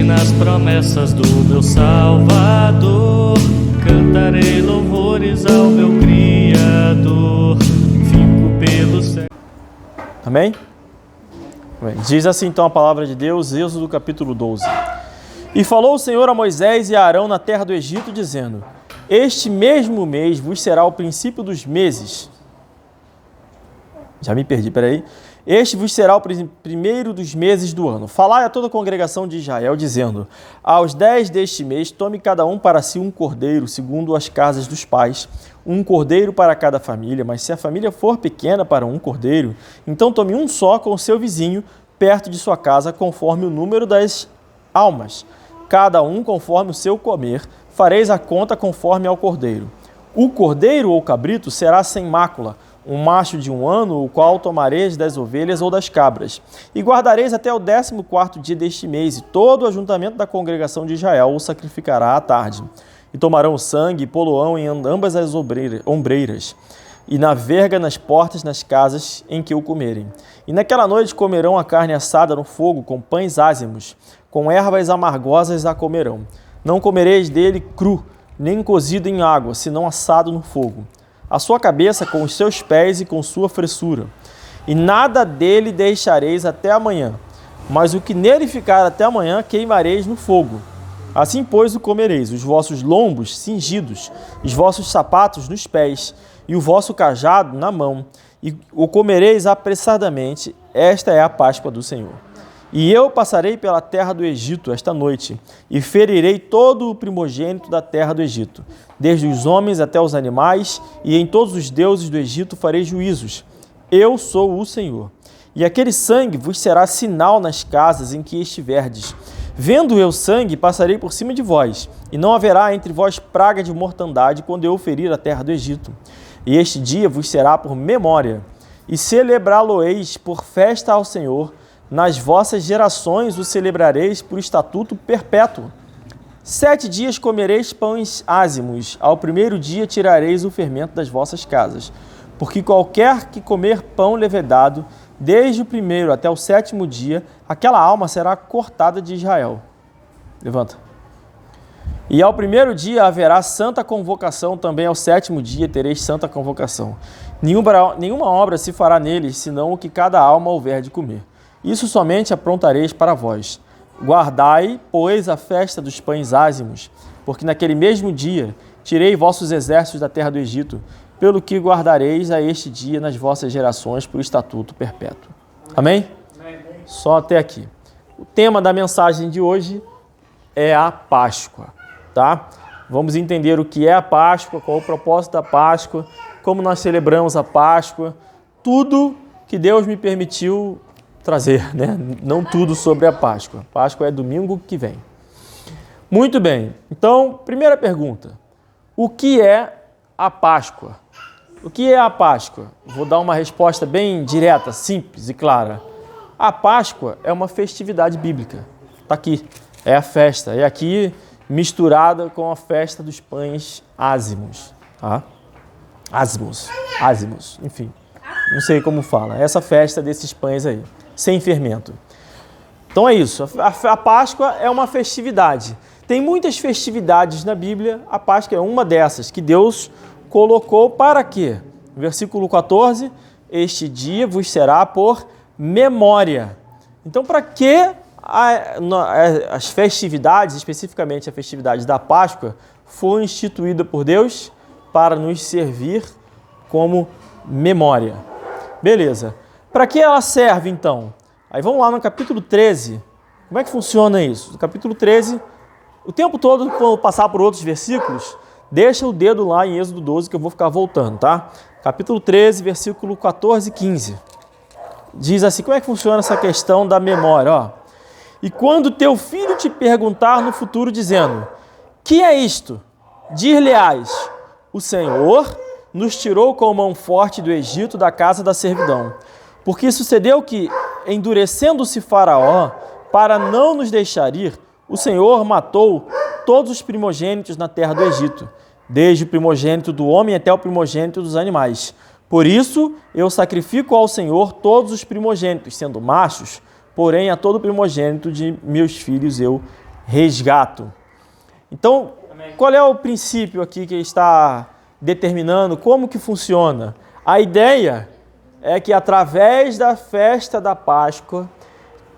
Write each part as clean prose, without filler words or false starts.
nas promessas do meu Salvador, cantarei louvores ao meu Criador, fico pelo céu. Amém? Diz assim então a palavra de Deus, Êxodo capítulo 12. E falou o Senhor a Moisés e a Arão na terra do Egito, dizendo: este mesmo mês vos será o princípio dos meses. Já me perdi, peraí. Este vos será o primeiro dos meses do ano. Falai a toda a congregação de Israel, dizendo: aos 10 deste mês, tome cada um para si um cordeiro, segundo as casas dos pais, um cordeiro para cada família, mas se a família for pequena para um cordeiro, então tome um só com o seu vizinho, perto de sua casa, conforme o número das almas, cada um conforme o seu comer, fareis a conta conforme ao cordeiro. O cordeiro ou cabrito será sem mácula, um macho de 1 ano, o qual tomareis das ovelhas ou das cabras, e guardareis até o 14º dia deste mês, e todo o ajuntamento da congregação de Israel o sacrificará à tarde. E tomarão o sangue e poloão em ambas as ombreiras, e na verga nas portas nas casas em que o comerem. E naquela noite comerão a carne assada no fogo, com pães ázimos, com ervas amargosas a comerão. Não comereis dele cru, nem cozido em água, senão assado no fogo. A sua cabeça com os seus pés e com sua fressura. E nada dele deixareis até amanhã, mas o que nele ficar até amanhã queimareis no fogo. Assim, pois, o comereis, os vossos lombos cingidos, os vossos sapatos nos pés, e o vosso cajado na mão, e o comereis apressadamente. Esta é a Páscoa do Senhor. E eu passarei pela terra do Egito esta noite, e ferirei todo o primogênito da terra do Egito, desde os homens até os animais, e em todos os deuses do Egito farei juízos. Eu sou o Senhor. E aquele sangue vos será sinal nas casas em que estiverdes. Vendo eu sangue, passarei por cima de vós, e não haverá entre vós praga de mortandade quando eu ferir a terra do Egito. E este dia vos será por memória, e celebrá-lo-eis por festa ao Senhor. Nas vossas gerações o celebrareis por estatuto perpétuo. 7 dias comereis pães ázimos, ao primeiro dia tirareis o fermento das vossas casas. Porque qualquer que comer pão levedado, desde o primeiro até o 7º dia, aquela alma será cortada de Israel. Levanta. E ao primeiro dia haverá santa convocação, também ao 7º dia tereis santa convocação. Nenhuma obra se fará neles, senão o que cada alma houver de comer. Isso somente aprontareis para vós. Guardai, pois, a festa dos pães ázimos, porque naquele mesmo dia tirei vossos exércitos da terra do Egito, pelo que guardareis a este dia nas vossas gerações por estatuto perpétuo. Amém? Amém. Só até aqui. O tema da mensagem de hoje é a Páscoa, tá? Vamos entender o que é a Páscoa, qual o propósito da Páscoa, como nós celebramos a Páscoa, tudo que Deus me permitiu trazer, né? Não tudo sobre a Páscoa. Páscoa é domingo que vem. Muito bem. Então, primeira pergunta. O que é a Páscoa? O que é a Páscoa? Vou dar uma resposta bem direta, simples e clara. A Páscoa é uma festividade bíblica. Está aqui. É a festa. É aqui misturada com a festa dos pães ázimos. Tá? Ázimos. Enfim, não sei como fala. Essa festa desses pães aí, sem fermento. Então é isso. A Páscoa é uma festividade. Tem muitas festividades na Bíblia. A Páscoa é uma dessas que Deus colocou para quê? Versículo 14, este dia vos será por memória. Então, para que as festividades, especificamente a festividade da Páscoa, foi instituída por Deus? Para nos servir como memória. Beleza. Para que ela serve, então? Aí vamos lá no capítulo 13. Como é que funciona isso? No capítulo 13, o tempo todo, quando passar por outros versículos, deixa o dedo lá em Êxodo 12 que eu vou ficar voltando, tá? Capítulo 13, versículo 14 e 15. Diz assim, como é que funciona essa questão da memória? Ó. E quando teu filho te perguntar no futuro, dizendo, que é isto? Dir-lhe-ás, o Senhor nos tirou com mão forte do Egito, da casa da servidão. Porque sucedeu que, endurecendo-se Faraó, para não nos deixar ir, o Senhor matou todos os primogênitos na terra do Egito, desde o primogênito do homem até o primogênito dos animais. Por isso, eu sacrifico ao Senhor todos os primogênitos, sendo machos, porém a todo primogênito de meus filhos eu resgato. Então, qual é o princípio aqui que está determinando como que funciona? A ideia é que através da festa da Páscoa,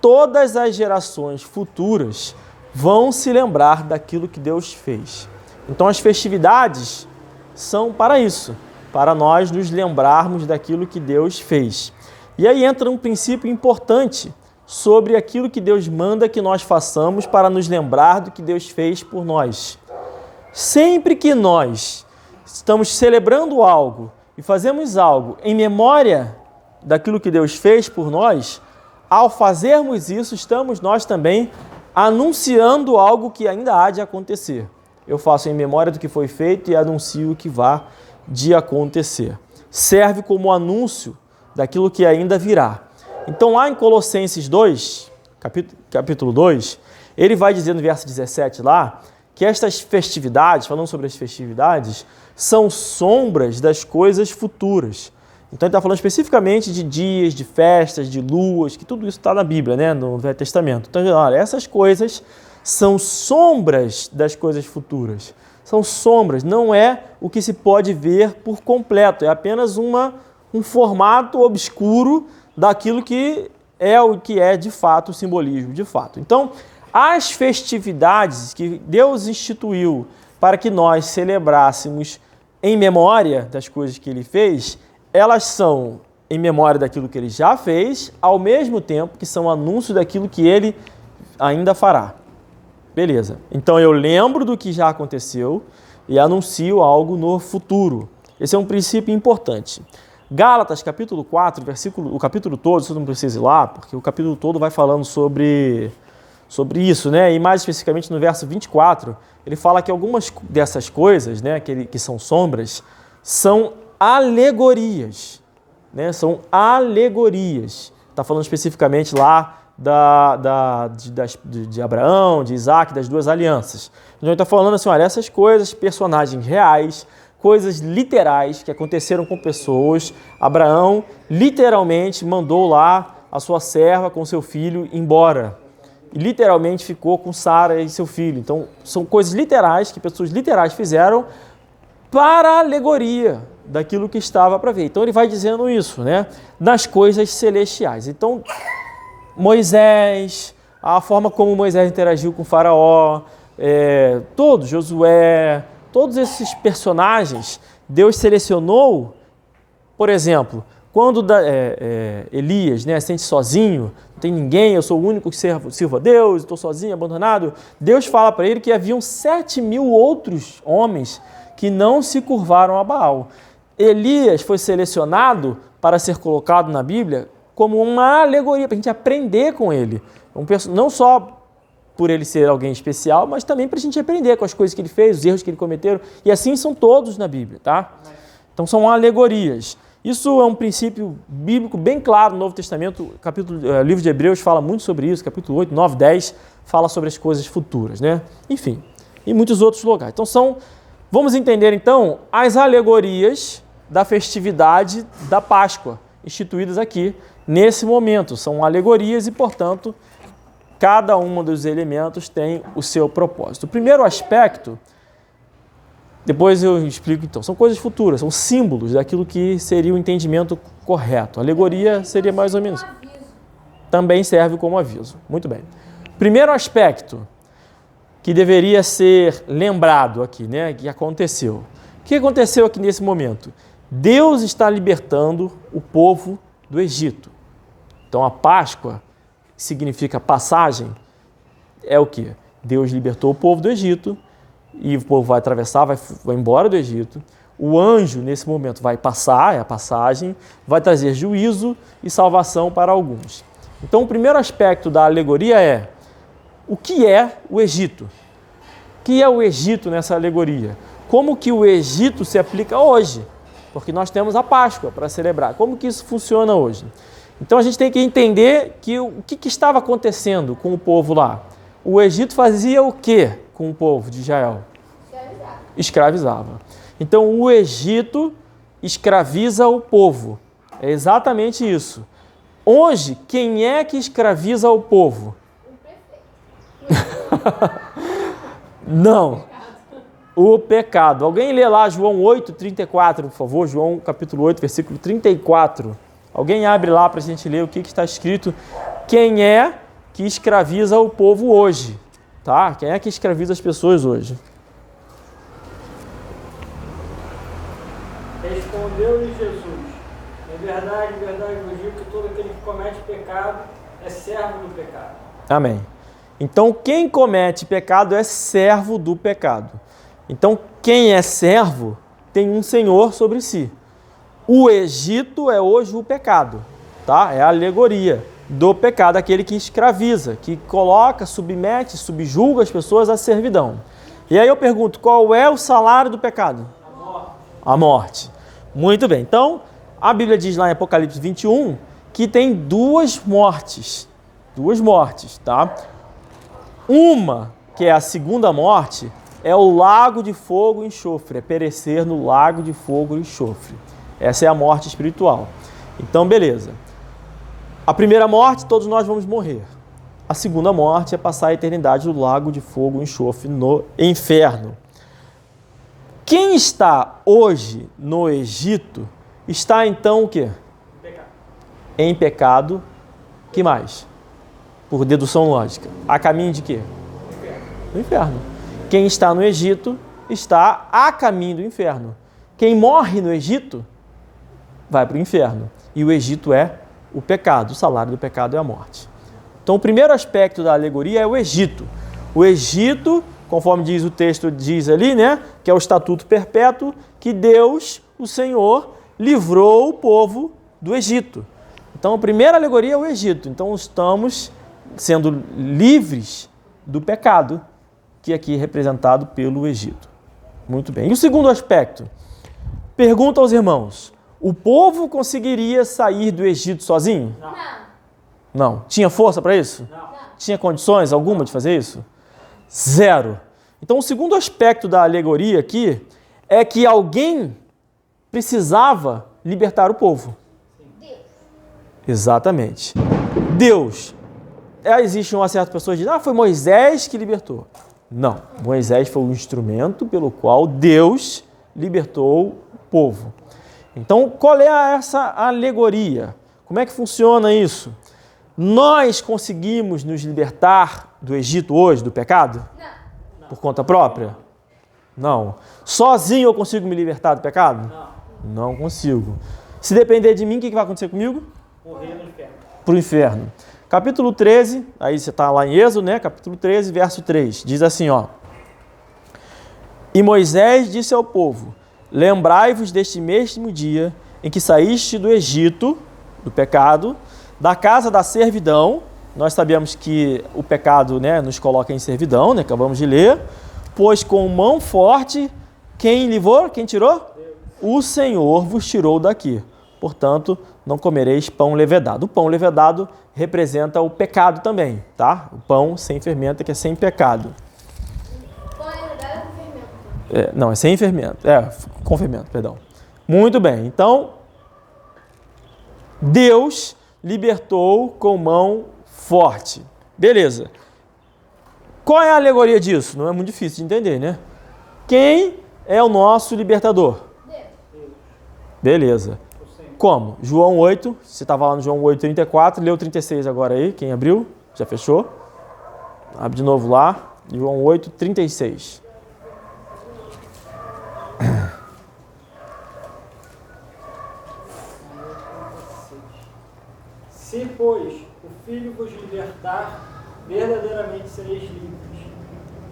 todas as gerações futuras vão se lembrar daquilo que Deus fez. Então as festividades são para isso, para nós nos lembrarmos daquilo que Deus fez. E aí entra um princípio importante sobre aquilo que Deus manda que nós façamos para nos lembrar do que Deus fez por nós. Sempre que nós estamos celebrando algo e fazemos algo em memória daquilo que Deus fez por nós, ao fazermos isso, estamos nós também anunciando algo que ainda há de acontecer. Eu faço em memória do que foi feito e anuncio o que vai de acontecer. Serve como anúncio daquilo que ainda virá. Então, lá em Colossenses 2, capítulo 2, ele vai dizer no verso 17 lá, que estas festividades, falando sobre as festividades, são sombras das coisas futuras. Então ele está falando especificamente de dias, de festas, de luas, que tudo isso está na Bíblia, né? No Velho Testamento. Então, olha, essas coisas são sombras das coisas futuras. São sombras, não é o que se pode ver por completo, é apenas um formato obscuro daquilo que é de fato o simbolismo, de fato. Então, as festividades que Deus instituiu para que nós celebrássemos em memória das coisas que Ele fez, elas são em memória daquilo que Ele já fez, ao mesmo tempo que são anúncios daquilo que Ele ainda fará. Beleza. Então eu lembro do que já aconteceu e anuncio algo no futuro. Esse é um princípio importante. Gálatas, capítulo 4, o capítulo todo, você não precisa ir lá, porque o capítulo todo vai falando sobre isso, né? E mais especificamente no verso 24, ele fala que algumas dessas coisas, né, que são sombras, são alegorias, né? São alegorias. Está falando especificamente lá de Abraão, de Isaac, das duas alianças. Então ele está falando assim, olha, essas coisas, personagens reais, coisas literais que aconteceram com pessoas. Abraão literalmente mandou lá a sua serva com seu filho embora. E literalmente ficou com Sara e seu filho. Então, são coisas literais que pessoas literais fizeram para a alegoria daquilo que estava para ver. Então, ele vai dizendo isso, né? Nas coisas celestiais. Então, Moisés, a forma como Moisés interagiu com o faraó, Josué, todos esses personagens, Deus selecionou, por exemplo, quando Elias, né, sente sozinho, não tem ninguém, eu sou o único que sirvo a Deus, estou sozinho, abandonado, Deus fala para ele que haviam 7.000 outros homens que não se curvaram a Baal. Elias foi selecionado para ser colocado na Bíblia como uma alegoria, para a gente aprender com ele. Não só por ele ser alguém especial, mas também para a gente aprender com as coisas que ele fez, os erros que ele cometeu, e assim são todos na Bíblia, tá? Então são alegorias. Isso é um princípio bíblico bem claro no Novo Testamento, livro de Hebreus fala muito sobre isso, capítulo 8, 9, 10, fala sobre as coisas futuras, né? Enfim, e muitos outros lugares. Então vamos entender então as alegorias da festividade da Páscoa, instituídas aqui nesse momento. São alegorias e, portanto, cada um dos elementos tem o seu propósito. O primeiro aspecto, depois eu explico então, são coisas futuras, são símbolos daquilo que seria o entendimento correto. A alegoria seria mais ou menos. Também serve como aviso. Muito bem. Primeiro aspecto que deveria ser lembrado aqui, né, que aconteceu. O que aconteceu aqui nesse momento? Deus está libertando o povo do Egito. Então a Páscoa significa passagem, é o quê? Deus libertou o povo do Egito e o povo vai atravessar, vai embora do Egito. O anjo, nesse momento, vai passar, é a passagem, vai trazer juízo e salvação para alguns. Então, o primeiro aspecto da alegoria é o que é o Egito? O que é o Egito nessa alegoria? Como que o Egito se aplica hoje? Porque nós temos a Páscoa para celebrar. Como que isso funciona hoje? Então, a gente tem que entender que o que estava acontecendo com o povo lá. O Egito fazia o quê com o povo de Israel? Escravizava. Então, o Egito escraviza o povo. É exatamente isso. Hoje, quem é que escraviza o povo? O prefeito. Não. O pecado. Alguém lê lá João 8, 34, por favor. João capítulo 8, versículo 34. Alguém abre lá para a gente ler o que está escrito. Quem é que escraviza o povo hoje? Tá? Quem é que escraviza as pessoas hoje? Respondeu-lhe Jesus: em verdade, vos digo que todo aquele que comete pecado é servo do pecado. Amém. Então, quem comete pecado é servo do pecado. Então, quem é servo tem um senhor sobre si. O Egito é hoje o pecado, tá? É a alegoria do pecado, aquele que escraviza, que coloca, submete, subjuga as pessoas à servidão. E aí eu pergunto, qual é o salário do pecado? A morte. A morte. Muito bem. Então, a Bíblia diz lá em Apocalipse 21 que tem duas mortes. Duas mortes, tá? Uma, que é a segunda morte, é o lago de fogo e enxofre, é perecer no lago de fogo e enxofre. Essa é a morte espiritual. Então, beleza. A primeira morte, todos nós vamos morrer. A segunda morte é passar a eternidade no lago de fogo e enxofre no inferno. Quem está hoje no Egito está então o quê? Pecado. Em pecado. Que mais? Por dedução lógica. A caminho de quê? Do inferno. Quem está no Egito está a caminho do inferno. Quem morre no Egito vai para o inferno. E o Egito é o pecado. O salário do pecado é a morte. Então, o primeiro aspecto da alegoria é o Egito. O Egito, conforme diz o texto, diz ali, né, que é o estatuto perpétuo, que Deus, o Senhor, livrou o povo do Egito. Então, a primeira alegoria é o Egito. Então, estamos sendo livres do pecado, que aqui é representado pelo Egito. Muito bem. E o segundo aspecto? Pergunta aos irmãos, o povo conseguiria sair do Egito sozinho? Não. Tinha força para isso? Não. Tinha condições alguma de fazer isso? Zero. Então, o segundo aspecto da alegoria aqui é que alguém precisava libertar o povo. Deus. Exatamente. Deus. Existe uma certa pessoa que diz, foi Moisés que libertou. Não. Moisés foi o instrumento pelo qual Deus libertou o povo. Então, qual é essa alegoria? Como é que funciona isso? Nós conseguimos nos libertar do Egito hoje, do pecado? Não. Por conta própria? Não. Sozinho eu consigo me libertar do pecado? Não. Não consigo. Se depender de mim, o que vai acontecer comigo? Morrer no inferno. Para o inferno. Capítulo 13, aí você está lá em Êxodo, né? Capítulo 13, verso 3. Diz assim, ó. E Moisés disse ao povo, lembrai-vos deste mesmo dia em que saíste do Egito, do pecado, da casa da servidão. Nós sabemos que o pecado, né, nos coloca em servidão, né, acabamos de ler. Pois com mão forte, quem livrou? Quem tirou? Deus. O Senhor vos tirou daqui. Portanto, não comereis pão levedado. O pão levedado representa o pecado também, tá? O pão sem fermento, que é sem pecado. Pão é verdade com fermento. Não, é sem fermento. Com fermento, perdão. Muito bem. Então, Deus libertou com mão forte. Beleza. Qual é a alegoria disso? Não é muito difícil de entender, né? Quem é o nosso libertador? Deus. Beleza. Como? João 8, você estava lá no João 8, 34, leu 36 agora aí, quem abriu? Já fechou? Abre de novo lá, João 8, 36. Se, pois, o Filho vos libertar, verdadeiramente sereis livres.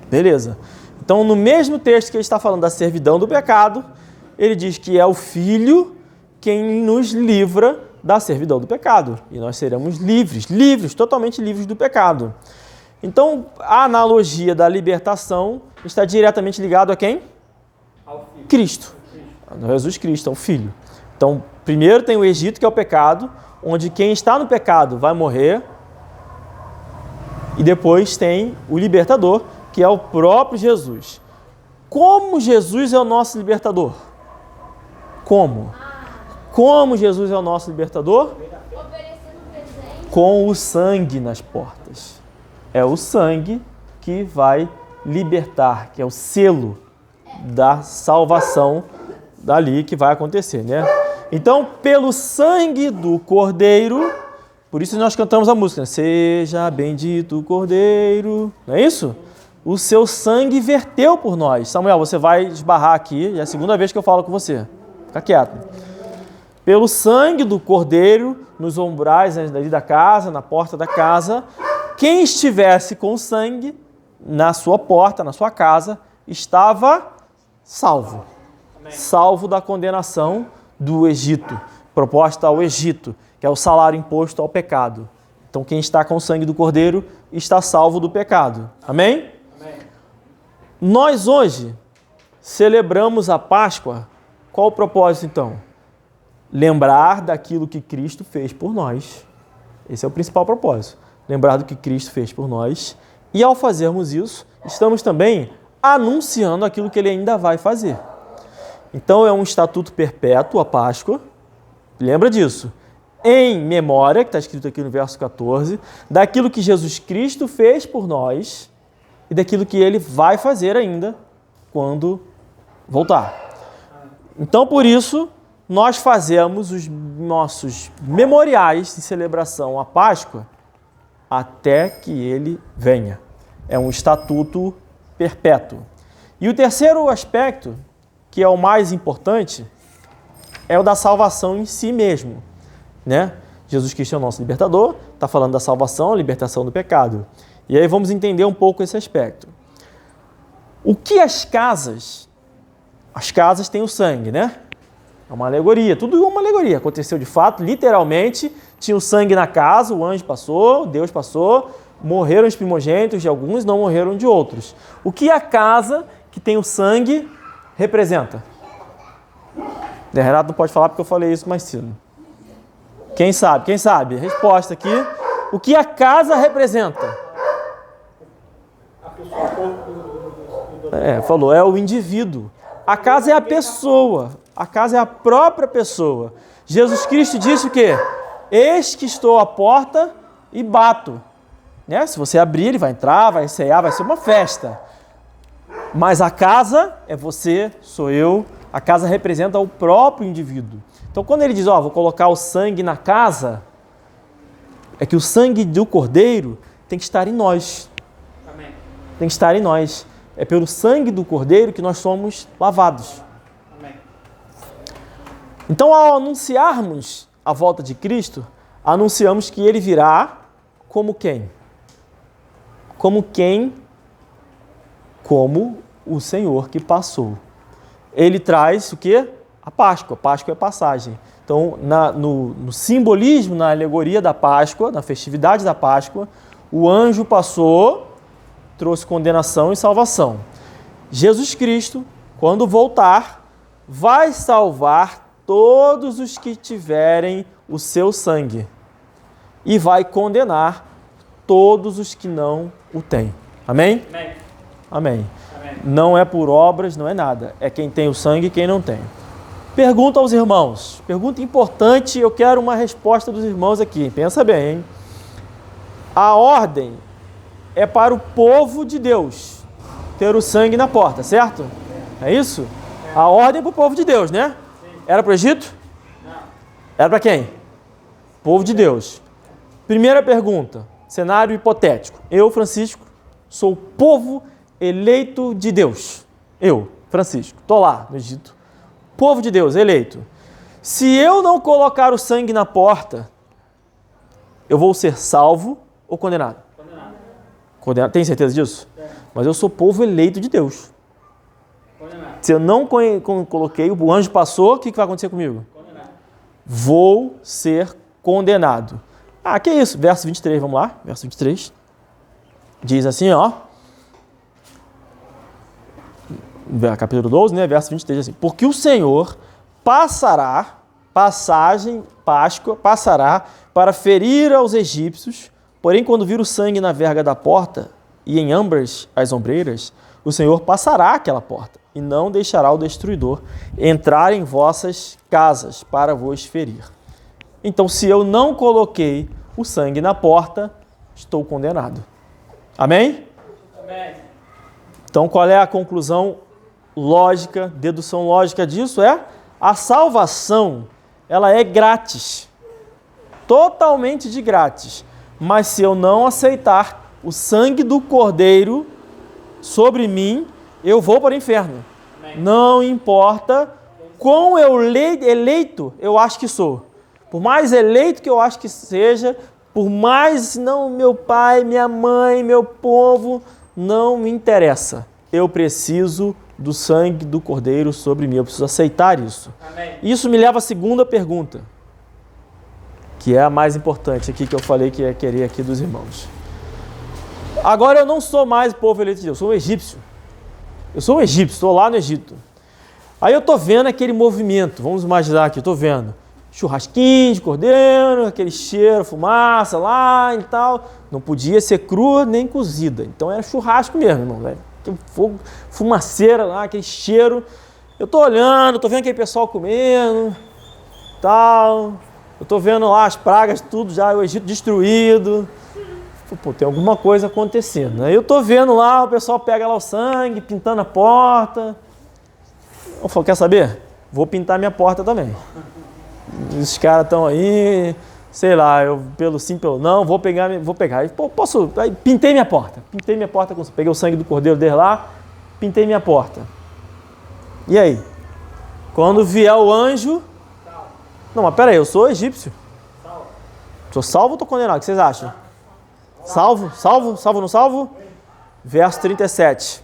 Beleza. Então, no mesmo texto que ele está falando da servidão do pecado, ele diz que é o Filho quem nos livra da servidão do pecado. E nós seremos livres, totalmente livres do pecado. Então, a analogia da libertação está diretamente ligado a quem? Ao Filho. Cristo. A Jesus Cristo, é o Filho. Então, primeiro tem o Egito, que é o pecado, onde quem está no pecado vai morrer. E depois tem o libertador, que é o próprio Jesus. Como Jesus é o nosso libertador? Como? Como Jesus é o nosso libertador? Oferecendo presente. Com o sangue nas portas. É o sangue que vai libertar, que é o selo da salvação dali que vai acontecer, né? Então, pelo sangue do Cordeiro, por isso nós cantamos a música, né? Seja bendito o Cordeiro, não é isso? O seu sangue verteu por nós. Samuel, você vai esbarrar aqui, é a segunda vez que eu falo com você. Fica quieto. Pelo sangue do Cordeiro, nos umbrais ali da casa, na porta da casa, quem estivesse com sangue na sua porta, na sua casa, estava salvo. Amém. Salvo da condenação do Egito, proposta ao Egito, que é o salário imposto ao pecado. Então, quem está com o sangue do Cordeiro está salvo do pecado. Amém? Amém. Nós hoje celebramos a Páscoa. Qual o propósito, então? Lembrar daquilo que Cristo fez por nós. Esse é o principal propósito. Lembrar do que Cristo fez por nós. E ao fazermos isso, estamos também anunciando aquilo que Ele ainda vai fazer. Então é um estatuto perpétuo, a Páscoa. Lembra disso. Em memória, que está escrito aqui no verso 14, daquilo que Jesus Cristo fez por nós e daquilo que Ele vai fazer ainda quando voltar. Então, por isso, nós fazemos os nossos memoriais de celebração à Páscoa até que Ele venha. É um estatuto perpétuo. E o terceiro aspecto, que é o mais importante, é o da salvação em si mesmo, né? Jesus Cristo é o nosso libertador, está falando da salvação, libertação do pecado. E aí vamos entender um pouco esse aspecto. O que as casas têm o sangue, né? É uma alegoria, tudo é uma alegoria. Aconteceu de fato, literalmente, tinha o sangue na casa, o anjo passou, Deus passou, morreram os primogênitos de alguns, não morreram de outros. O que a casa que tem o sangue representa? Renato não pode falar porque eu falei isso mais cedo. Quem sabe? Quem sabe? Resposta aqui. O que a casa representa? Falou, é o indivíduo. A casa é a pessoa. A casa é a própria pessoa. Jesus Cristo disse o quê? Eis que estou à porta e bato. Né? Se você abrir, ele vai entrar, vai ceiar, vai ser uma festa. Mas a casa é você, sou eu. A casa representa o próprio indivíduo. Então, quando ele diz, vou colocar o sangue na casa, é que o sangue do Cordeiro tem que estar em nós. Amém. Tem que estar em nós. É pelo sangue do Cordeiro que nós somos lavados. Amém. Então, ao anunciarmos a volta de Cristo, anunciamos que Ele virá como quem? Como quem? Como o Senhor que Ele traz o quê? A Páscoa. A Páscoa é passagem. Então, no simbolismo, na alegoria da Páscoa, na festividade da Páscoa, o anjo passou, trouxe condenação e salvação. Jesus Cristo, quando voltar, vai salvar todos os que tiverem o seu sangue e vai condenar todos os que não o têm. Amém? Amém. Amém. Amém. Não é por obras, não é nada. É quem tem o sangue e quem não tem. Pergunta aos irmãos. Pergunta importante, eu quero uma resposta dos irmãos aqui. Pensa bem, hein? A ordem é para o povo de Deus ter o sangue na porta, certo? É isso? A ordem é para o povo de Deus, né? Era para o Egito? Não. Era para quem? Povo de Deus. Primeira pergunta, cenário hipotético. Eu, Francisco, sou o povo eleito de Deus. Eu, Francisco, estou lá no Egito. Povo de Deus, eleito. Se eu não colocar o sangue na porta, eu vou ser salvo ou condenado? Condenado. Tem certeza disso? É. Mas eu sou povo eleito de Deus. Condenado. Se eu não coloquei, o anjo passou, o que vai acontecer comigo? Condenado. Vou ser condenado. Que é isso? Verso 23, vamos lá. Verso 23. Diz assim, capítulo 12, né? Verso 23, assim. Porque o Senhor passará para ferir aos egípcios, porém, quando vir o sangue na verga da porta e em ambas as ombreiras, o Senhor passará aquela porta e não deixará o destruidor entrar em vossas casas para vos ferir. Então, se eu não coloquei o sangue na porta, estou condenado. Amém? Então, qual é a conclusão lógica, dedução lógica disso? A salvação, ela é grátis. Totalmente de grátis. Mas se eu não aceitar o sangue do Cordeiro sobre mim, eu vou para o inferno. Amém. Não importa quão eleito eu acho que sou. Por mais eleito que eu acho que seja, por mais não meu pai, minha mãe, meu povo, não me interessa. Eu preciso do sangue do Cordeiro sobre mim. Eu preciso aceitar isso. Amém. Isso me leva à segunda pergunta, que é a mais importante aqui que eu falei que ia querer aqui dos irmãos. Agora eu não sou mais povo eleito de Deus, eu sou um egípcio. Eu sou um egípcio, estou lá no Egito. Aí eu estou vendo aquele movimento, vamos imaginar aqui, estou vendo churrasquinho de cordeiro, aquele cheiro, fumaça lá e tal. Não podia ser crua nem cozida, então era churrasco mesmo, irmão. Né? Aquele fogo, fumaceira lá, aquele cheiro. Eu estou olhando, estou vendo aquele pessoal comendo, tal. Eu estou vendo lá as pragas, tudo já, o Egito destruído. Pô, tem alguma coisa acontecendo. Aí eu estou vendo lá, o pessoal pega lá o sangue, pintando a porta. Eu falo, quer saber? Vou pintar minha porta também. Os caras estão aí, sei lá, eu pelo sim, pelo não, vou pegar. Aí, pô, posso? Aí pintei minha porta. Peguei o sangue do cordeiro dele lá, pintei minha porta. E aí? Quando vier o anjo... Não, mas pera aí, eu sou egípcio. Sou salvo ou estou condenado? O que vocês acham? Salvo? Salvo? Salvo ou não salvo? Verso 37,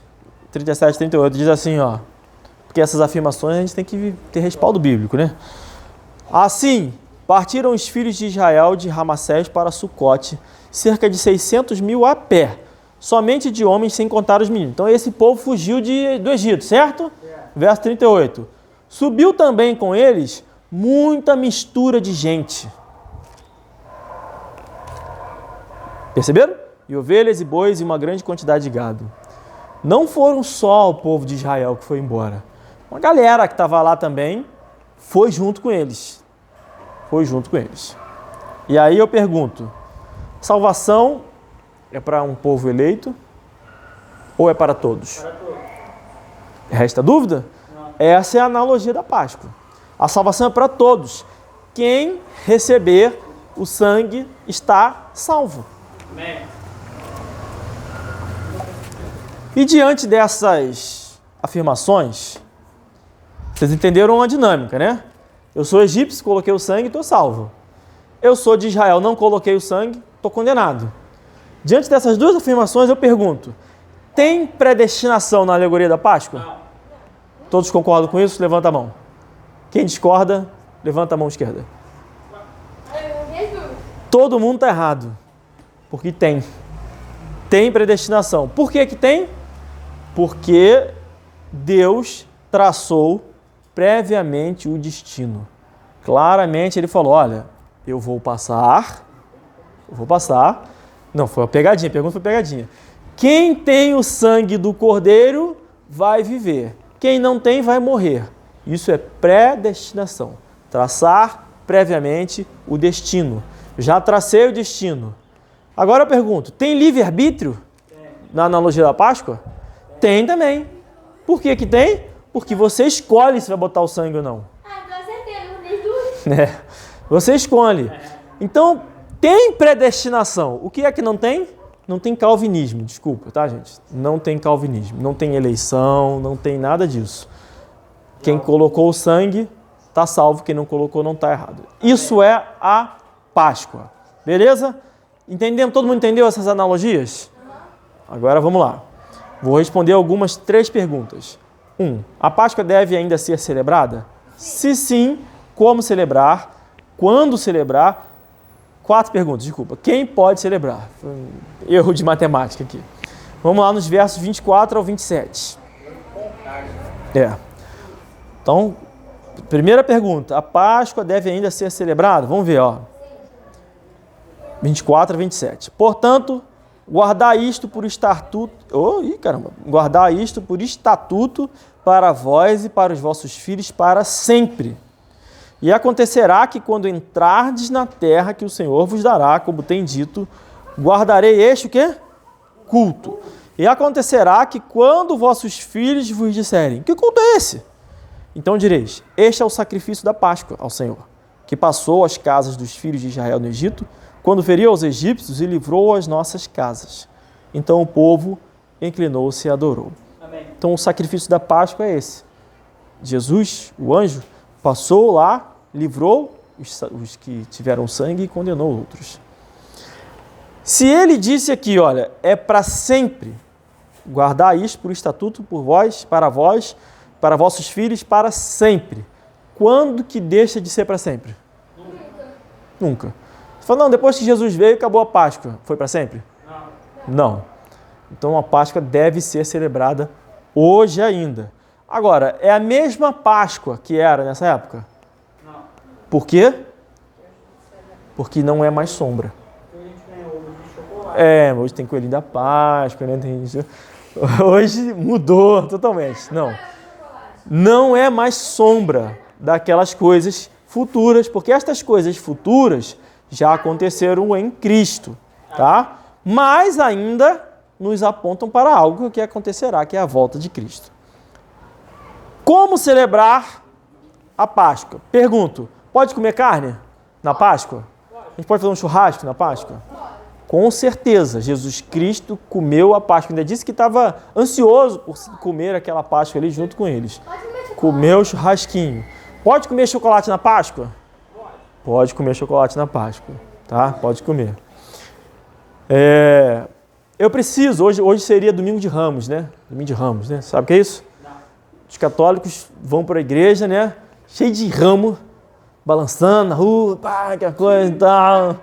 38, diz assim, ó. Porque essas afirmações a gente tem que ter respaldo bíblico, né? Assim, partiram os filhos de Israel de Ramassés para Sucote, cerca de 600 mil a pé, somente de homens, sem contar os meninos. Então esse povo fugiu do Egito, certo? Verso 38. Subiu também com eles muita mistura de gente. Perceberam? E ovelhas e bois e uma grande quantidade de gado. Não foram só o povo de Israel que foi embora. Uma galera que estava lá também foi junto com eles. E aí eu pergunto, salvação é para um povo eleito ou é para todos? Para todos. Resta dúvida? Não. Essa é a analogia da Páscoa. A salvação é para todos. Quem receber o sangue está salvo. Amém. E diante dessas afirmações, vocês entenderam a dinâmica, né? Eu sou egípcio, coloquei o sangue, estou salvo. Eu sou de Israel, não coloquei o sangue, estou condenado. Diante dessas duas afirmações, eu pergunto, tem predestinação na alegoria da Páscoa? Não. Todos concordam com isso? Levanta a mão. Quem discorda, levanta a mão esquerda. Todo mundo está errado. Porque tem. Tem predestinação. Por que que tem? Porque Deus traçou previamente o destino. Claramente ele falou, olha, eu vou passar. Não, foi uma pegadinha, a pergunta foi pegadinha. Quem tem o sangue do Cordeiro vai viver. Quem não tem vai morrer. Isso é predestinação. Traçar previamente o destino. Já tracei o destino. Agora eu pergunto, tem livre-arbítrio na analogia da Páscoa? Tem também. Por que que tem? Porque você escolhe se vai botar o sangue ou não. Com certeza, você escolhe. Então, tem predestinação. O que é que não tem? Não tem calvinismo, desculpa, tá, gente? Não tem calvinismo, não tem eleição, não tem nada disso. Quem colocou o sangue está salvo, quem não colocou não está errado. Isso é a Páscoa, beleza? Entendemos? Todo mundo entendeu essas analogias? Agora vamos lá. Vou responder algumas 3 perguntas. 1. A Páscoa deve ainda ser celebrada? Se sim, como celebrar? Quando celebrar? 4 perguntas, desculpa. Quem pode celebrar? Erro de matemática aqui. Vamos lá nos versos 24 ao 27. Então, primeira pergunta. A Páscoa deve ainda ser celebrada? Vamos ver, ó. 24 a 27. Portanto, guardar isto por estatuto... Guardar isto por estatuto para vós e para os vossos filhos para sempre. E acontecerá que quando entrardes na terra que o Senhor vos dará, como tem dito, guardarei este o quê? Culto. E acontecerá que quando vossos filhos vos disserem, que culto é esse? Então direis, este é o sacrifício da Páscoa ao Senhor, que passou às casas dos filhos de Israel no Egito, quando feriu aos egípcios e livrou as nossas casas. Então o povo inclinou-se e adorou. Amém. Então o sacrifício da Páscoa é esse. Jesus, o anjo, passou lá, livrou os que tiveram sangue e condenou outros. Se ele disse aqui, olha, é para sempre, guardar isto por estatuto por vós, para vossos filhos, para sempre. Quando que deixa de ser para sempre? Nunca. Você fala, não, depois que Jesus veio, acabou a Páscoa. Foi para sempre? Não. Então a Páscoa deve ser celebrada hoje ainda. Agora, é a mesma Páscoa que era nessa época? Não. Por quê? Porque não é mais sombra. A gente ganhou ovo de chocolate. Hoje tem coelhinho da Páscoa, né? Hoje mudou totalmente. Não é mais sombra daquelas coisas futuras, porque estas coisas futuras já aconteceram em Cristo, tá? Mas ainda nos apontam para algo que acontecerá, que é a volta de Cristo. Como celebrar a Páscoa? Pergunto, pode comer carne na Páscoa? A gente pode fazer um churrasco na Páscoa? Com certeza, Jesus Cristo comeu a Páscoa. Ainda disse que estava ansioso por comer aquela Páscoa ali junto com eles. Comeu o churrasquinho. Pode comer chocolate na Páscoa? Pode comer chocolate na Páscoa, tá? Pode comer. Eu preciso, hoje seria domingo de Ramos, né? Domingo de Ramos, né? Sabe o que é isso? Os católicos vão para a igreja, né? Cheio de ramo, balançando na rua, aquela coisa e tal.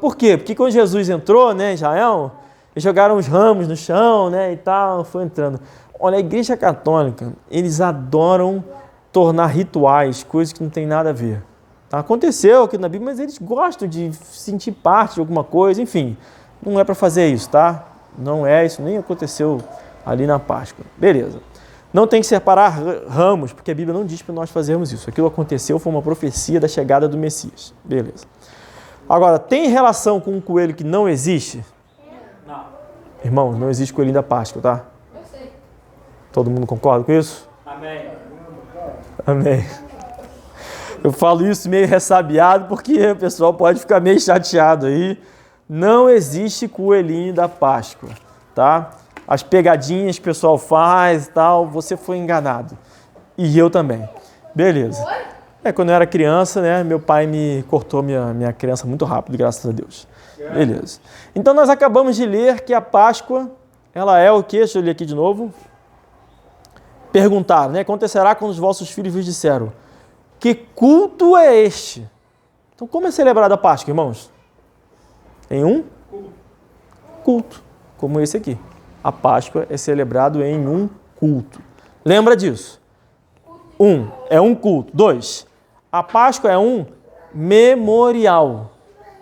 Por quê? Porque quando Jesus entrou, né, em Israel, eles jogaram os ramos no chão, né, e tal, foi entrando. Olha, a igreja católica, eles adoram tornar rituais, coisas que não tem nada a ver. Tá? Aconteceu aqui na Bíblia, mas eles gostam de sentir parte de alguma coisa, enfim. Não é para fazer isso, tá? Não é, isso nem aconteceu ali na Páscoa. Beleza. Não tem que separar ramos, porque a Bíblia não diz para nós fazermos isso. Aquilo aconteceu, foi uma profecia da chegada do Messias. Beleza. Agora, tem relação com um coelho que não existe? Não. Irmãos, não existe coelhinho da Páscoa, tá? Eu sei. Todo mundo concorda com isso? Amém. Amém. Eu falo isso meio ressabiado porque o pessoal pode ficar meio chateado aí. Não existe coelhinho da Páscoa, tá? As pegadinhas que o pessoal faz e tal, você foi enganado. E eu também. Beleza. Quando eu era criança, né, meu pai me cortou minha criança muito rápido, graças a Deus. Beleza. Então nós acabamos de ler que a Páscoa, ela é o quê? Deixa eu ler aqui de novo. Perguntaram, né? Acontecerá quando os vossos filhos vos disseram, que culto é este? Então como é celebrada a Páscoa, irmãos? Em um culto, como esse aqui. A Páscoa é celebrado em um culto. Lembra disso? É um culto. 2, a Páscoa é um memorial.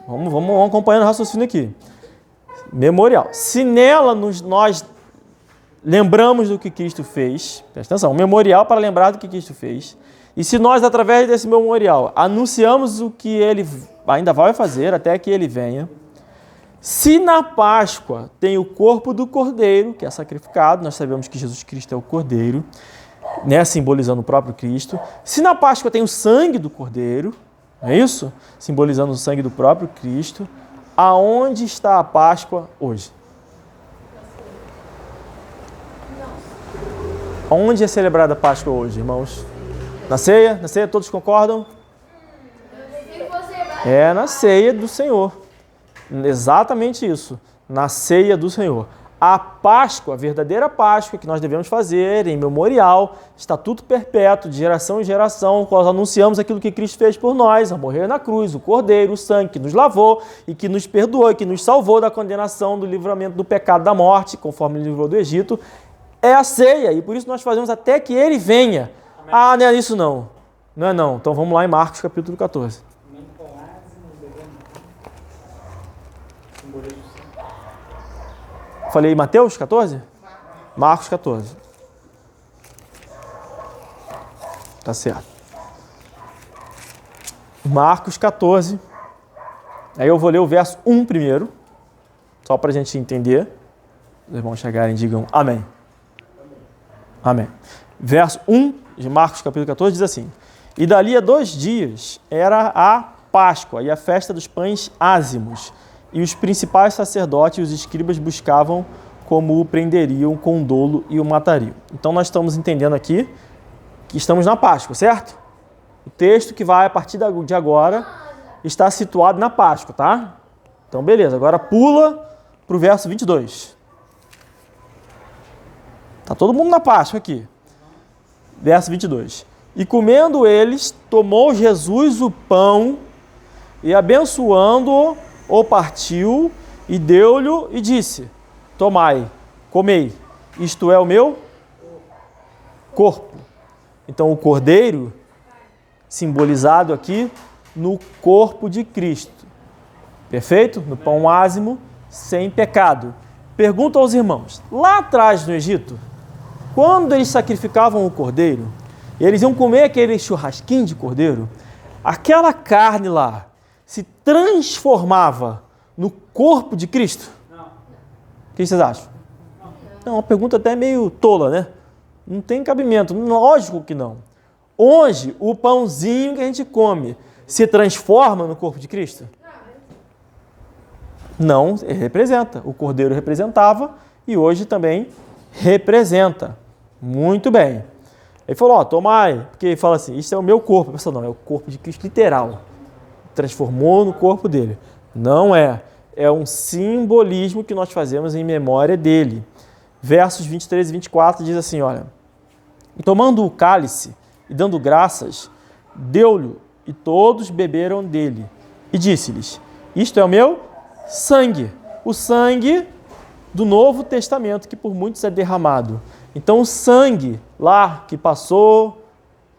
Vamos acompanhando o raciocínio aqui. Memorial. Se nela nós lembramos do que Cristo fez, presta atenção, um memorial para lembrar do que Cristo fez, e se nós, através desse memorial, anunciamos o que Ele ainda vai fazer até que Ele venha, se na Páscoa tem o corpo do Cordeiro, que é sacrificado, nós sabemos que Jesus Cristo é o Cordeiro, né, simbolizando o próprio Cristo. Se na Páscoa tem o sangue do Cordeiro, não é isso? Simbolizando o sangue do próprio Cristo. Aonde está a Páscoa hoje? Onde é celebrada a Páscoa hoje, irmãos? Na ceia? Na ceia todos concordam? É na ceia do Senhor. Exatamente isso. Na ceia do Senhor. A Páscoa, a verdadeira Páscoa que nós devemos fazer em memorial, estatuto perpétuo, de geração em geração, nós anunciamos aquilo que Cristo fez por nós, a morrer na cruz, o Cordeiro, o sangue que nos lavou e que nos perdoou, e que nos salvou da condenação, do livramento do pecado da morte, conforme ele livrou do Egito, é a ceia, e por isso nós fazemos até que ele venha. Amém. Ah, não é isso não. Não é não. Então vamos lá em Marcos capítulo 14. Falei Mateus 14? Marcos 14. Tá certo. Marcos 14. Aí eu vou ler o verso 1 primeiro, só para a gente entender. Os irmãos chegarem, digam amém. Amém. Verso 1 de Marcos, capítulo 14, diz assim: E dali a 2 dias era a Páscoa e a festa dos pães ázimos, e os principais sacerdotes e os escribas buscavam como o prenderiam com dolo e o matariam. Então nós estamos entendendo aqui que estamos na Páscoa, certo? O texto que vai a partir de agora está situado na Páscoa, tá? Então beleza, agora pula para o verso 22. Está todo mundo na Páscoa aqui. Verso 22. E comendo eles, tomou Jesus o pão e abençoando-o, o partiu e deu-lhe e disse: Tomai, comei, isto é o meu corpo. Então o cordeiro, simbolizado aqui no corpo de Cristo. Perfeito? No pão ázimo, sem pecado. Pergunto aos irmãos, lá atrás no Egito, quando eles sacrificavam o cordeiro, eles iam comer aquele churrasquinho de cordeiro, aquela carne lá se transformava no corpo de Cristo? Não. O que vocês acham? Não, uma pergunta até meio tola, né? Não tem cabimento, lógico que não. Hoje, o pãozinho que a gente come se transforma no corpo de Cristo? Não, ele representa. O cordeiro representava e hoje também representa. Muito bem. Ele falou, tomai, porque ele fala assim, isso é o meu corpo. A pessoa, não, é o corpo de Cristo literal. Transformou no corpo dele. Não é. É um simbolismo que nós fazemos em memória dele. Versos 23 e 24 diz assim, olha, e tomando o cálice e dando graças, deu-lhe e todos beberam dele. E disse-lhes, isto é o meu sangue, o sangue do Novo Testamento, que por muitos é derramado. Então o sangue lá que passou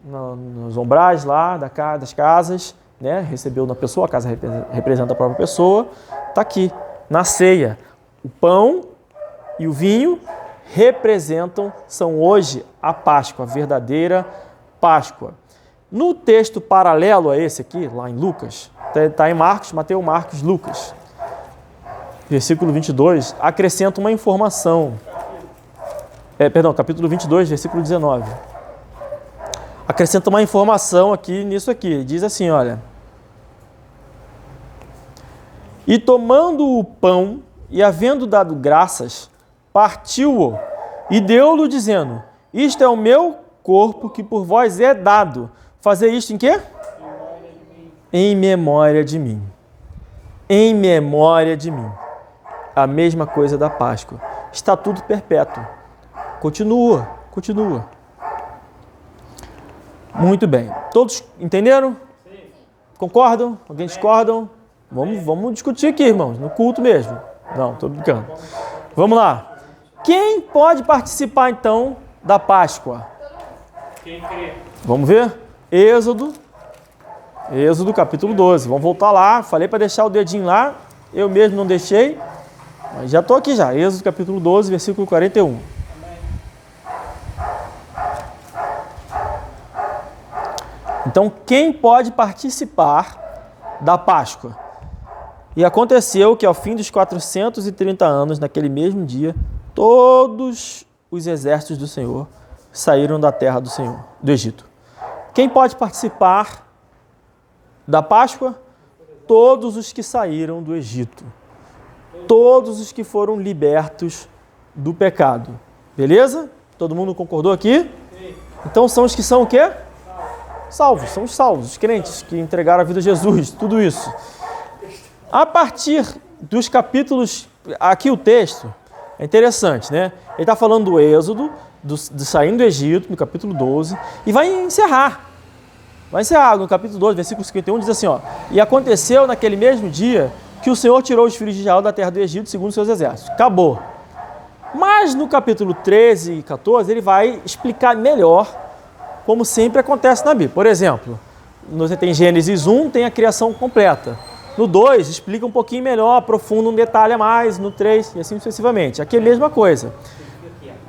nos umbrais lá das casas, né, recebeu na pessoa, a casa representa a própria pessoa, está aqui na ceia. O pão e o vinho são hoje a Páscoa, a verdadeira Páscoa. No texto paralelo a esse aqui, lá em Lucas, está em Marcos, Mateus, Marcos, Lucas, versículo 22, acrescenta uma informação. Capítulo 22, versículo 19. Acrescenta uma informação aqui nisso aqui. Diz assim, olha. E tomando o pão e havendo dado graças, partiu-o e deu-lhe dizendo, isto é o meu corpo que por vós é dado. Fazer isto em quê? Em memória de mim. Em memória de mim. A mesma coisa da Páscoa. Estatuto perpétuo. Continua. Muito bem. Todos entenderam? Sim. Concordam? Alguém discordam? Vamos discutir aqui, irmãos, no culto mesmo. Não, estou brincando. Vamos lá. Quem pode participar, então, da Páscoa? Quem crê. Vamos ver? Êxodo, capítulo 12. Vamos voltar lá. Falei para deixar o dedinho lá. Eu mesmo não deixei. Mas já estou aqui já. Êxodo, capítulo 12, versículo 41. Então, quem pode participar da Páscoa? E aconteceu que ao fim dos 430 anos, naquele mesmo dia, todos os exércitos do Senhor saíram da terra do Senhor, do Egito. Quem pode participar da Páscoa? Todos os que saíram do Egito. Todos os que foram libertos do pecado. Beleza? Todo mundo concordou aqui? Então são os que são o quê? Salvos, são os salvos, os crentes que entregaram a vida a Jesus, tudo isso. A partir dos capítulos, aqui o texto é interessante, né? Ele está falando do Êxodo, do saindo do Egito, no capítulo 12, e vai encerrar. No capítulo 12, versículo 51, diz assim, ó, e aconteceu naquele mesmo dia que o Senhor tirou os filhos de Israel da terra do Egito segundo seus exércitos. Acabou. Mas no capítulo 13 e 14, ele vai explicar melhor como sempre acontece na Bíblia. Por exemplo, você tem Gênesis 1, tem a criação completa. No 2, explica um pouquinho melhor, aprofunda um detalhe a mais. No 3, e assim sucessivamente. Aqui é a mesma coisa.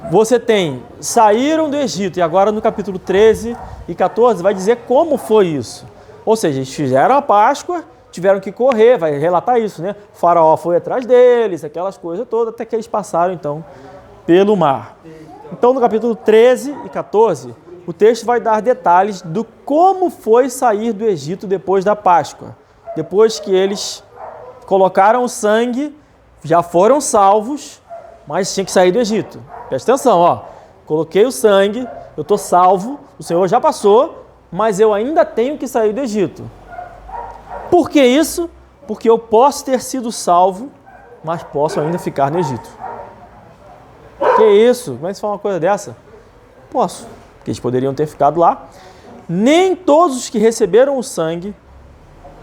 Você tem, saíram do Egito, e agora no capítulo 13 e 14 vai dizer como foi isso. Ou seja, eles fizeram a Páscoa tiveram que correr, vai relatar isso, né? O faraó foi atrás deles, aquelas coisas todas, até que eles passaram, então, pelo mar. Então, no capítulo 13 e 14, o texto vai dar detalhes do como foi sair do Egito depois da Páscoa. Depois que eles colocaram o sangue, já foram salvos, mas tinha que sair do Egito. Presta atenção, ó. Coloquei o sangue, eu estou salvo, o Senhor já passou, mas eu ainda tenho que sair do Egito. Por que isso? Porque eu posso ter sido salvo, mas posso ainda ficar no Egito. Que isso? Como é que você fala uma coisa dessa? Posso, porque eles poderiam ter ficado lá. Nem todos os que receberam o sangue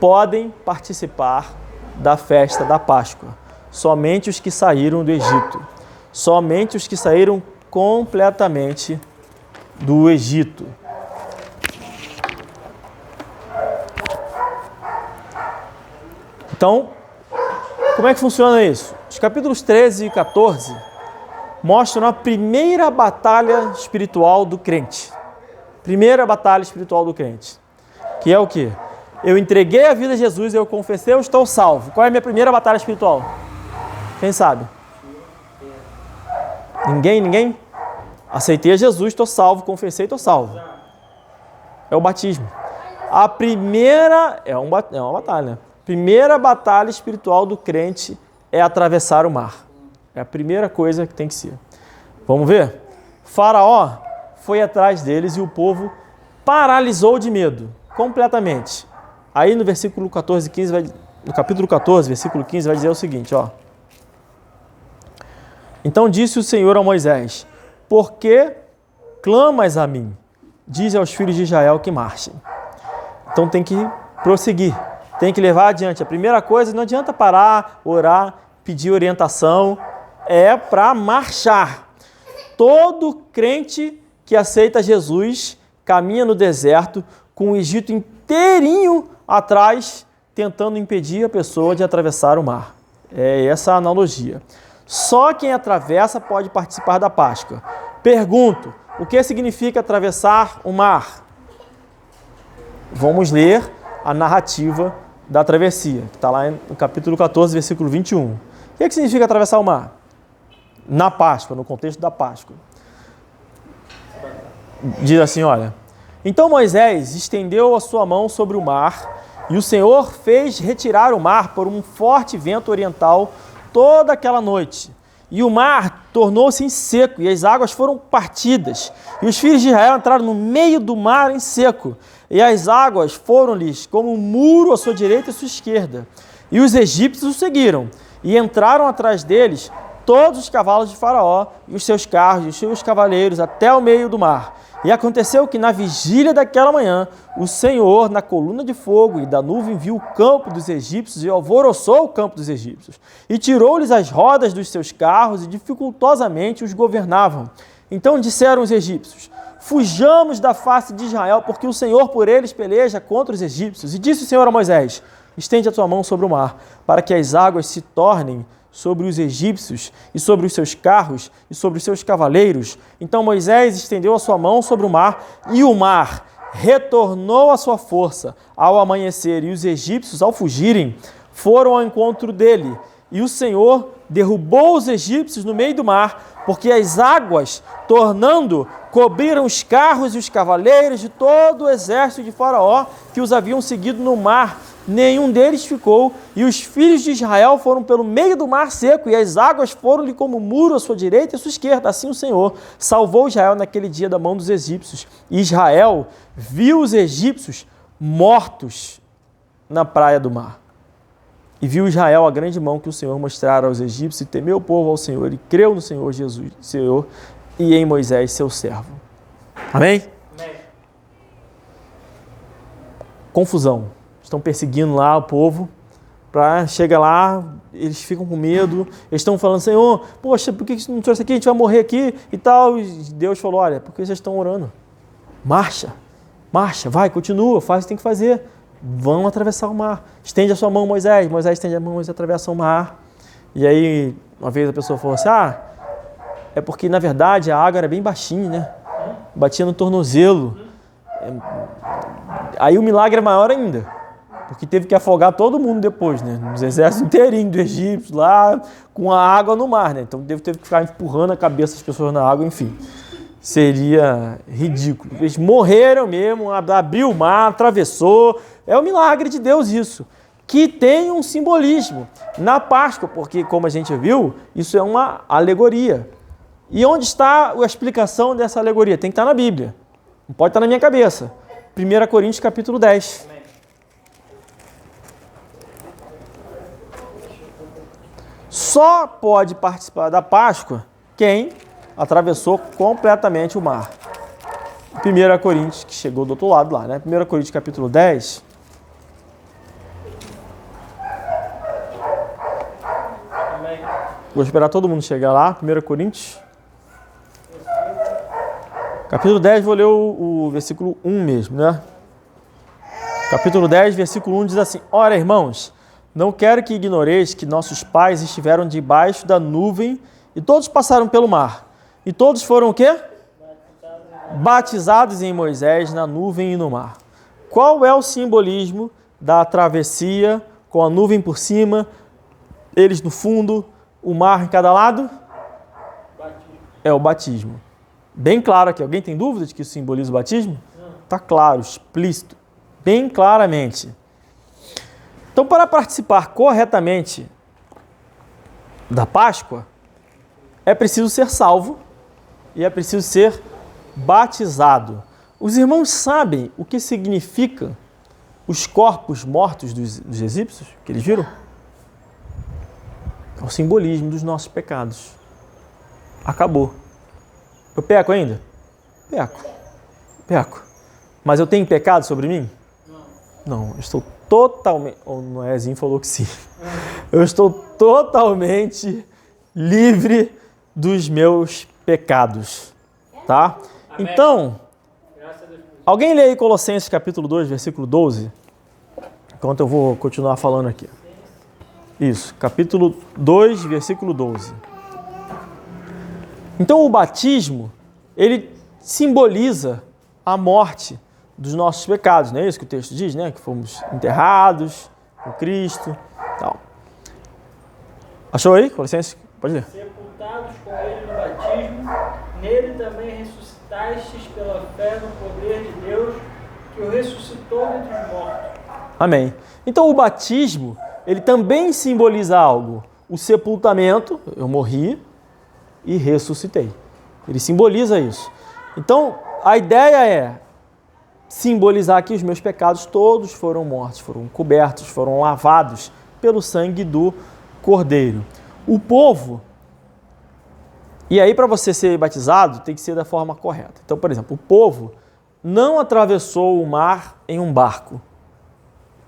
podem participar da festa da Páscoa. Somente os que saíram do Egito. Somente os que saíram completamente do Egito. Então, como é que funciona isso? Os capítulos 13 e 14 mostram a primeira batalha espiritual do crente. Primeira batalha espiritual do crente. Que é o quê? Eu entreguei a vida a Jesus, eu confessei, eu estou salvo. Qual é a minha primeira batalha espiritual? Quem sabe? Ninguém? Aceitei a Jesus, estou salvo, confessei, estou salvo. É o batismo. A primeira é uma batalha. Primeira batalha espiritual do crente é atravessar o mar. É a primeira coisa que tem que ser. Vamos ver? Faraó foi atrás deles e o povo paralisou de medo, completamente. Aí no versículo 14, 15, no capítulo 14, versículo 15, vai dizer o seguinte, ó. Então disse o Senhor a Moisés: por que clamas a mim? Diz aos filhos de Israel que marchem. Então tem que prosseguir, tem que levar adiante. A primeira coisa, não adianta parar, orar, pedir orientação, é para marchar. Todo crente que aceita Jesus caminha no deserto com o Egito inteirinho atrás, tentando impedir a pessoa de atravessar o mar. É essa a analogia. Só quem atravessa pode participar da Páscoa. Pergunto, o que significa atravessar o mar? Vamos ler a narrativa da travessia, que está lá no capítulo 14, versículo 21. O que significa atravessar o mar? Na Páscoa, no contexto da Páscoa. Diz assim, olha: então Moisés estendeu a sua mão sobre o mar, e o Senhor fez retirar o mar por um forte vento oriental toda aquela noite. E o mar tornou-se em seco, e as águas foram partidas. E os filhos de Israel entraram no meio do mar em seco, e as águas foram-lhes como um muro à sua direita e à sua esquerda. E os egípcios o seguiram, e entraram atrás deles todos os cavalos de Faraó, e os seus carros, e os seus cavaleiros, até o meio do mar. E aconteceu que na vigília daquela manhã, o Senhor, na coluna de fogo e da nuvem, viu o campo dos egípcios e alvoroçou o campo dos egípcios. E tirou-lhes as rodas dos seus carros e dificultosamente os governavam. Então disseram os egípcios: fujamos da face de Israel, porque o Senhor por eles peleja contra os egípcios. E disse o Senhor a Moisés: estende a tua mão sobre o mar, para que as águas se tornem sobre os egípcios, e sobre os seus carros, e sobre os seus cavaleiros. Então Moisés estendeu a sua mão sobre o mar, e o mar retornou à sua força ao amanhecer, e os egípcios, ao fugirem, foram ao encontro dele. E o Senhor derrubou os egípcios no meio do mar, porque as águas, tornando, cobriram os carros e os cavaleiros de todo o exército de Faraó, que os haviam seguido no mar. Nenhum deles ficou, e os filhos de Israel foram pelo meio do mar seco, e as águas foram-lhe como muro à sua direita e à sua esquerda. Assim o Senhor salvou Israel naquele dia da mão dos egípcios. E Israel viu os egípcios mortos na praia do mar. E viu Israel a grande mão que o Senhor mostrara aos egípcios, e temeu o povo ao Senhor, e creu no Senhor Jesus, Senhor, e em Moisés, seu servo. Amém? Amém. Confusão. Estão perseguindo lá o povo, chega lá, eles ficam com medo, eles estão falando: Senhor, poxa, por que você não trouxe aqui? A gente vai morrer aqui e tal. E Deus falou: olha, porque vocês estão orando. Marcha, vai, continua, faz o que tem que fazer. Vão atravessar o mar. Estende a sua mão, Moisés. Moisés estende a mão, Moisés atravessa o mar. E aí, uma vez a pessoa falou assim: é porque na verdade a água era bem baixinha, né? Batia no tornozelo. Aí o milagre é maior ainda. porque teve que afogar todo mundo depois, né? Os exércitos inteirinhos do Egito, lá, com a água no mar, né? Então teve que ficar empurrando a cabeça das pessoas na água, enfim. Seria ridículo. Eles morreram mesmo, abriu o mar, atravessou. É um milagre de Deus isso, que tem um simbolismo na Páscoa, porque, como a gente viu, isso é uma alegoria. E onde está a explicação dessa alegoria? Tem que estar na Bíblia. Não pode estar na minha cabeça. 1 Coríntios capítulo 10. Só pode participar da Páscoa quem atravessou completamente o mar. 1 Coríntios, que chegou do outro lado lá, né? 1 Coríntios capítulo 10. Vou esperar todo mundo chegar lá. 1 Coríntios. Capítulo 10, vou ler o versículo 1 mesmo, né? Capítulo 10, versículo 1 diz assim: Ora, irmãos, não quero que ignoreis que nossos pais estiveram debaixo da nuvem e todos passaram pelo mar. E todos foram o quê? Batizados em Moisés na nuvem e no mar. Qual é o simbolismo da travessia com a nuvem por cima, eles no fundo, o mar em cada lado? É o batismo. Bem claro aqui. Alguém tem dúvida de que isso simboliza o batismo? Está claro, explícito, bem claramente. Então, para participar corretamente da Páscoa, é preciso ser salvo e é preciso ser batizado. Os irmãos sabem o que significa os corpos mortos dos egípcios, que eles viram? É o simbolismo dos nossos pecados. Acabou. Eu peco ainda? Peco. Mas eu tenho pecado sobre mim? Não, eu estou totalmente... O Noézinho falou que sim. Eu estou totalmente livre dos meus pecados. Tá? Então, alguém lê aí Colossenses capítulo 2, versículo 12? Enquanto eu vou continuar falando aqui. Isso, capítulo 2, versículo 12. Então, o batismo, ele simboliza a morte dos nossos pecados, não é isso que o texto diz, né? Que fomos enterrados com Cristo e tal. Achou aí? Colossenses? Pode ler. Sepultados com ele no batismo, nele também ressuscitastes pela fé no poder de Deus, que o ressuscitou dentre os mortos. Amém. Então, o batismo, ele também simboliza algo. O sepultamento, eu morri e ressuscitei. Ele simboliza isso. Então, a ideia é simbolizar que os meus pecados todos foram mortos, foram cobertos, foram lavados pelo sangue do Cordeiro. O povo, e aí para você ser batizado, tem que ser da forma correta. Então, por exemplo, o povo não atravessou o mar em um barco.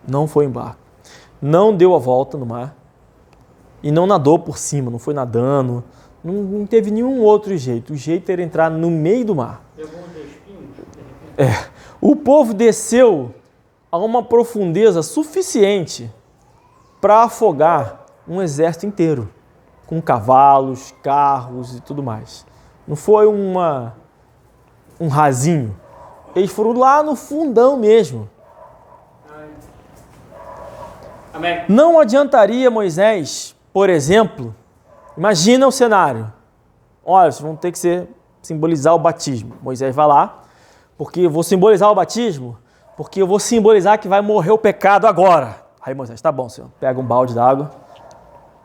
Não foi em barco. Não deu a volta no mar. E não nadou por cima, não foi nadando. Não teve nenhum outro jeito. O jeito era entrar no meio do mar. O povo desceu a uma profundeza suficiente para afogar um exército inteiro, com cavalos, carros e tudo mais. Não foi um rasinho. Eles foram lá no fundão mesmo. Amém. Não adiantaria Moisés, por exemplo, imagina o cenário. Olha, vocês vão ter que simbolizar o batismo. Moisés vai lá, porque eu vou simbolizar o batismo, porque eu vou simbolizar que vai morrer o pecado agora. Aí Moisés, tá bom, senhor. Pega um balde d'água,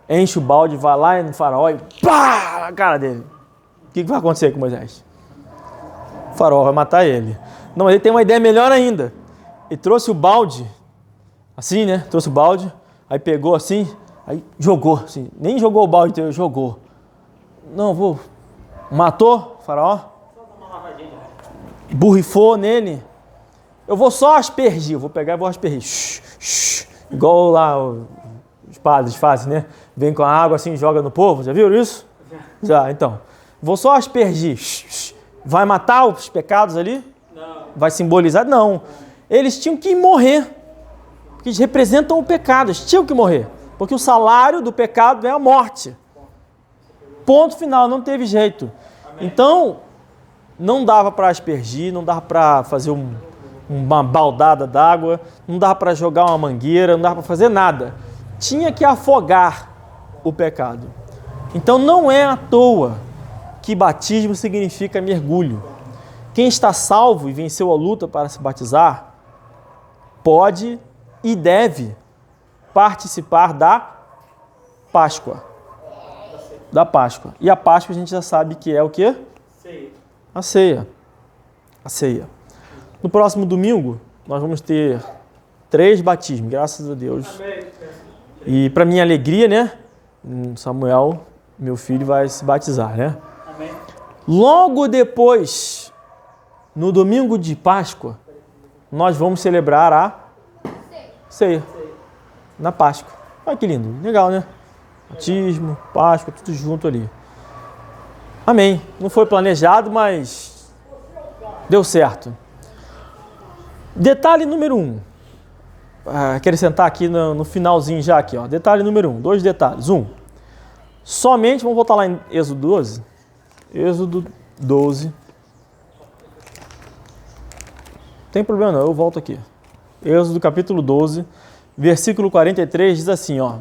enche o balde, vai lá no faraó e pá, na cara dele. O que vai acontecer com Moisés? O faraó vai matar ele. Não, mas ele tem uma ideia melhor ainda. Ele trouxe o balde, assim, né? Trouxe o balde, aí pegou assim, aí jogou, assim. Nem jogou o balde inteiro, jogou. Não, matou o faraó? Borrifou nele. Eu vou só aspergir, eu vou pegar e vou aspergir. Igual lá os padres fazem, né? Vem com a água assim e joga no povo. Já viram isso? Já, então. Vou só aspergir. Vai matar os pecados ali? Não. Vai simbolizar? Não. Eles tinham que morrer. Porque eles representam o pecado. Eles tinham que morrer. Porque o salário do pecado é a morte. Ponto final, não teve jeito. Então, não dava para aspergir, não dava para fazer uma baldada d'água, não dava para jogar uma mangueira, não dava para fazer nada. Tinha que afogar o pecado. Então não é à toa que batismo significa mergulho. Quem está salvo e venceu a luta para se batizar, pode e deve participar da Páscoa. Da Páscoa. E a Páscoa a gente já sabe que é o quê? Ceia. A ceia. A ceia. No próximo domingo, nós vamos ter 3 batismos, graças a Deus. Amém. E para minha alegria, né? Samuel, meu filho, vai se batizar, né? Amém. Logo depois, no domingo de Páscoa, nós vamos celebrar a ceia. Na Páscoa. Olha que lindo, legal, né? Batismo, Páscoa, tudo junto ali. Amém. Não foi planejado, mas deu certo. Detalhe número 1. Acrescentar aqui no finalzinho já aqui, ó. Detalhe número 1. 2 detalhes. 1. Somente, vamos voltar lá em Êxodo 12. Êxodo 12. Não tem problema não, eu volto aqui. Êxodo capítulo 12, versículo 43 diz assim, ó.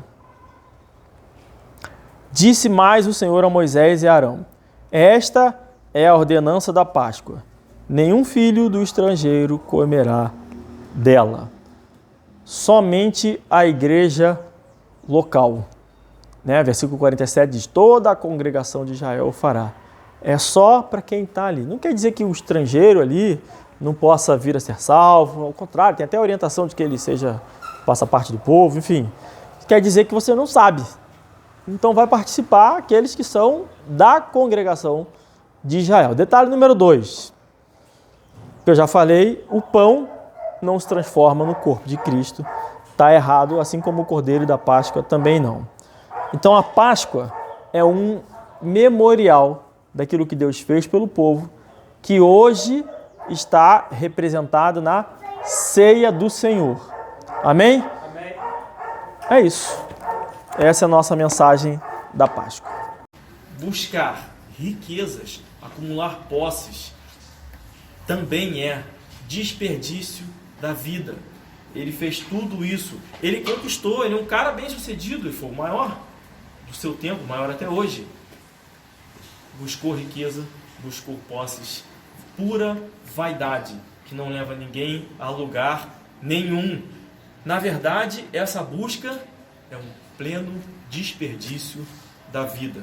Disse mais o Senhor a Moisés e a Arão: esta é a ordenança da Páscoa. Nenhum filho do estrangeiro comerá dela. Somente a igreja local. Né? Versículo 47 diz: toda a congregação de Israel fará. É só para quem está ali. Não quer dizer que o estrangeiro ali não possa vir a ser salvo. Ao contrário, tem até a orientação de que ele faça parte do povo, enfim. Quer dizer que você não sabe. Então vai participar aqueles que são da congregação de Israel. Detalhe número 2. Que eu já falei, o pão não se transforma no corpo de Cristo. Está errado, assim como o cordeiro da Páscoa também não. Então a Páscoa é um memorial daquilo que Deus fez pelo povo, que hoje está representado na ceia do Senhor. Amém? Amém. É isso. Essa é a nossa mensagem da Páscoa. Buscar riquezas, acumular posses, também é desperdício da vida. Ele fez tudo isso. Ele conquistou, ele é um cara bem sucedido, ele foi o maior do seu tempo, maior até hoje. Buscou riqueza, buscou posses, pura vaidade, que não leva ninguém a lugar nenhum. Na verdade, essa busca é um pleno desperdício da vida.